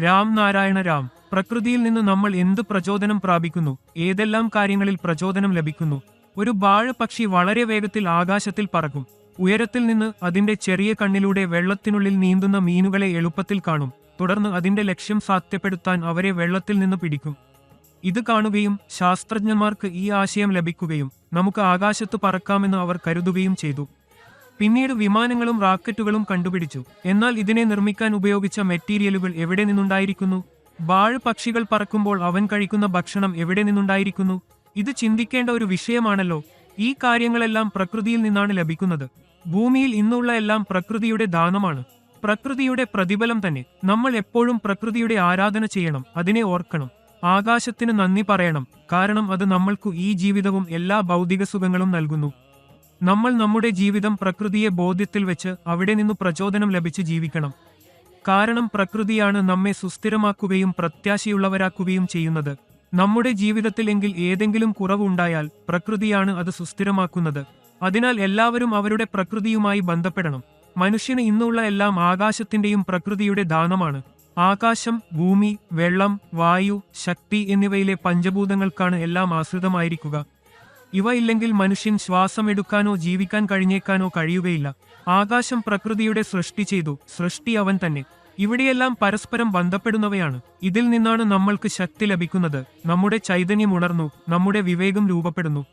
രാം നാരായണ രാം. പ്രകൃതിയിൽ നിന്ന് നമ്മൾ എന്ത് പ്രചോദനം പ്രാപിക്കുന്നു? ഏതെല്ലാം കാര്യങ്ങളിൽ പ്രചോദനം ലഭിക്കുന്നു? ഒരു പക്ഷി വളരെ വേഗത്തിൽ ആകാശത്തിൽ പറക്കും. ഉയരത്തിൽ നിന്ന് അതിന്റെ ചെറിയ കണ്ണിലൂടെ വെള്ളത്തിനുള്ളിൽ നീന്തുന്ന മീനുകളെ എളുപ്പത്തിൽ കാണും. തുടർന്ന് അതിന്റെ ലക്ഷ്യം സാധ്യപ്പെടുത്താൻ അവരെ വെള്ളത്തിൽ നിന്ന് പിടിക്കും. ഇത് കാണുകയും ശാസ്ത്രജ്ഞന്മാർക്ക് ഈ ആശയം ലഭിക്കുകയും നമുക്ക് ആകാശത്ത് പറക്കാമെന്ന് അവർ കരുതുകയും ചെയ്തു. പിന്നീട് വിമാനങ്ങളും റാക്കറ്റുകളും കണ്ടുപിടിച്ചു. എന്നാൽ ഇതിനെ നിർമ്മിക്കാൻ ഉപയോഗിച്ച മെറ്റീരിയലുകൾ എവിടെ നിന്നുണ്ടായിരിക്കുന്നു? പക്ഷികൾ പറക്കുമ്പോൾ അവൻ കഴിക്കുന്ന ഭക്ഷണം എവിടെ നിന്നുണ്ടായിരിക്കുന്നു? ഇത് ചിന്തിക്കേണ്ട ഒരു വിഷയമാണല്ലോ. ഈ കാര്യങ്ങളെല്ലാം പ്രകൃതിയിൽ നിന്നാണ് ലഭിക്കുന്നത്. ഭൂമിയിൽ ഇന്നുള്ള എല്ലാം പ്രകൃതിയുടെ ദാനമാണ്, പ്രകൃതിയുടെ പ്രതിഫലം തന്നെ. നമ്മൾ എപ്പോഴും പ്രകൃതിയുടെ ആരാധന ചെയ്യണം, അതിനെ ഓർക്കണം. ആകാശത്തിന് നന്ദി പറയണം, കാരണം അത് നമ്മൾക്കു ഈ ജീവിതവും എല്ലാ ഭൗതിക സുഖങ്ങളും നൽകുന്നു. നമ്മൾ നമ്മുടെ ജീവിതം പ്രകൃതിയെ ബോധ്യത്തിൽ വെച്ച് അവിടെ നിന്നു പ്രചോദനം ലഭിച്ച് ജീവിക്കണം. കാരണം പ്രകൃതിയാണ് നമ്മെ സുസ്ഥിരമാക്കുകയും പ്രത്യാശയുള്ളവരാക്കുകയും ചെയ്യുന്നത്. നമ്മുടെ ജീവിതത്തിൽ എങ്കിൽ ഏതെങ്കിലും കുറവ് ഉണ്ടായാൽ പ്രകൃതിയാണ് അത് സുസ്ഥിരമാക്കുന്നത്. അതിനാൽ എല്ലാവരും അവരുടെ പ്രകൃതിയുമായി ബന്ധപ്പെടണം. മനുഷ്യന് ഇന്നുള്ള എല്ലാം ആകാശത്തിന്റെയും പ്രകൃതിയുടെ ദാനമാണ്. ആകാശം, ഭൂമി, വെള്ളം, വായു, ശക്തി എന്നിവയിലെ പഞ്ചഭൂതങ്ങൾക്കാണ് എല്ലാം ആശ്രിതമായിരിക്കുക. ഇവ ഇല്ലെങ്കിൽ മനുഷ്യൻ ശ്വാസമെടുക്കാനോ ജീവിക്കാൻ കഴിഞ്ഞേക്കാനോ കഴിയുകയില്ല. ആകാശം പ്രകൃതിയുടെ സൃഷ്ടി ചെയ്തു, സൃഷ്ടി അവൻ തന്നെ. ഇവിടെയെല്ലാം പരസ്പരം ബന്ധപ്പെടുന്നവയാണ്. ഇതിൽ നിന്നാണ് നമ്മൾക്ക് ശക്തി ലഭിക്കുന്നത്. നമ്മുടെ ചൈതന്യം ഉണർന്നു, നമ്മുടെ വിവേകം രൂപപ്പെടുന്നു.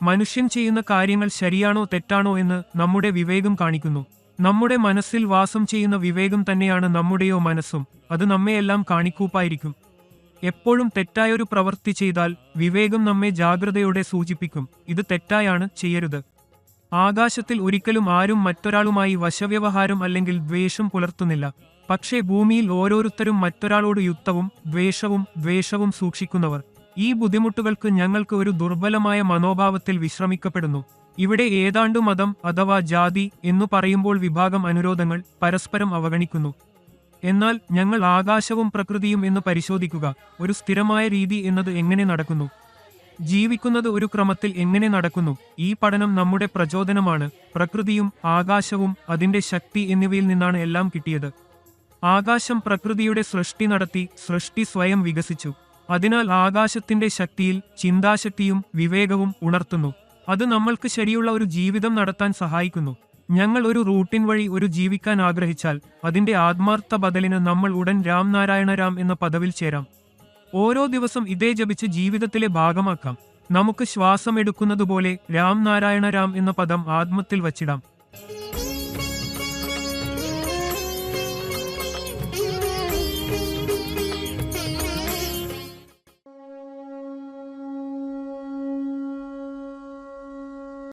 മനുഷ്യൻ ചെയ്യുന്ന കാര്യങ്ങൾ ശരിയാണോ തെറ്റാണോ എന്ന് നമ്മുടെ വിവേകം കാണിക്കുന്നു. നമ്മുടെ മനസ്സിൽ വാസം ചെയ്യുന്ന വിവേകം തന്നെയാണ് നമ്മുടെയോ മനസ്സും. അത് നമ്മെയെല്ലാം കാണിക്കൂപ്പായിരിക്കും. എപ്പോഴും തെറ്റായൊരു പ്രവൃത്തി ചെയ്താൽ വിവേകം നമ്മെ ജാഗ്രതയോടെ സൂചിപ്പിക്കും, ഇത് തെറ്റായാണ്, ചെയ്യരുത്. ആകാശത്തിൽ ഒരിക്കലും ആരും മറ്റൊരാളുമായി വശവ്യവഹാരം അല്ലെങ്കിൽ ദ്വേഷം പുലർത്തുന്നില്ല. പക്ഷേ ഭൂമിയിൽ ഓരോരുത്തരും മറ്റൊരാളോട് യുദ്ധവും ദ്വേഷവും സൂക്ഷിക്കുന്നവർ. ഈ ബുദ്ധിമുട്ടുകൾക്ക് ഞങ്ങൾക്ക് ഒരു ദുർബലമായ മനോഭാവത്തിൽ വിശ്രമിക്കപ്പെടുന്നു. ഇവിടെ ഏതാണ്ടു മതം അഥവാ ജാതി എന്നു പറയുമ്പോൾ വിഭാഗം അനുരോധങ്ങൾ പരസ്പരം അവഗണിക്കുന്നു. എന്നാൽ ഞങ്ങൾ ആകാശവും പ്രകൃതിയും എന്ന് പരിശോധിക്കുക. ഒരു സ്ഥിരമായ രീതി എന്നത് എങ്ങനെ നടക്കുന്നു? ജീവിക്കുന്നത് ഒരു ക്രമത്തിൽ എങ്ങനെ നടക്കുന്നു? ഈ പഠനം നമ്മുടെ പ്രചോദനമാണ്. പ്രകൃതിയും ആകാശവും അതിന്റെ ശക്തി എന്നിവയിൽ നിന്നാണ് എല്ലാം കിട്ടിയത്. ആകാശം പ്രകൃതിയുടെ സൃഷ്ടി നടത്തി, സൃഷ്ടി സ്വയം വികസിച്ചു. അതിനാൽ ആകാശത്തിന്റെ ശക്തിയിൽ ചിന്താശക്തിയും വിവേകവും ഉണർത്തുന്നു. അത് നമ്മൾക്ക് ശരിയുള്ള ഒരു ജീവിതം നടത്താൻ സഹായിക്കുന്നു. ഞങ്ങൾ ഒരു റൂട്ടിൻ വഴി ഒരു ജീവിക്കാൻ ആഗ്രഹിച്ചാൽ അതിന്റെ ആത്മാർത്ഥ ബദലിന് നമ്മൾ ഉടൻ രാം നാരായണ രാം എന്ന പദവിൽ ചേരാം. ഓരോ ദിവസം ഇതേ ജപിച്ച് ജീവിതത്തിലെ ഭാഗമാക്കാം. നമുക്ക് ശ്വാസം എടുക്കുന്നതുപോലെ രാം നാരായണ രാം എന്ന പദം ആത്മത്തിൽ വച്ചിടാം.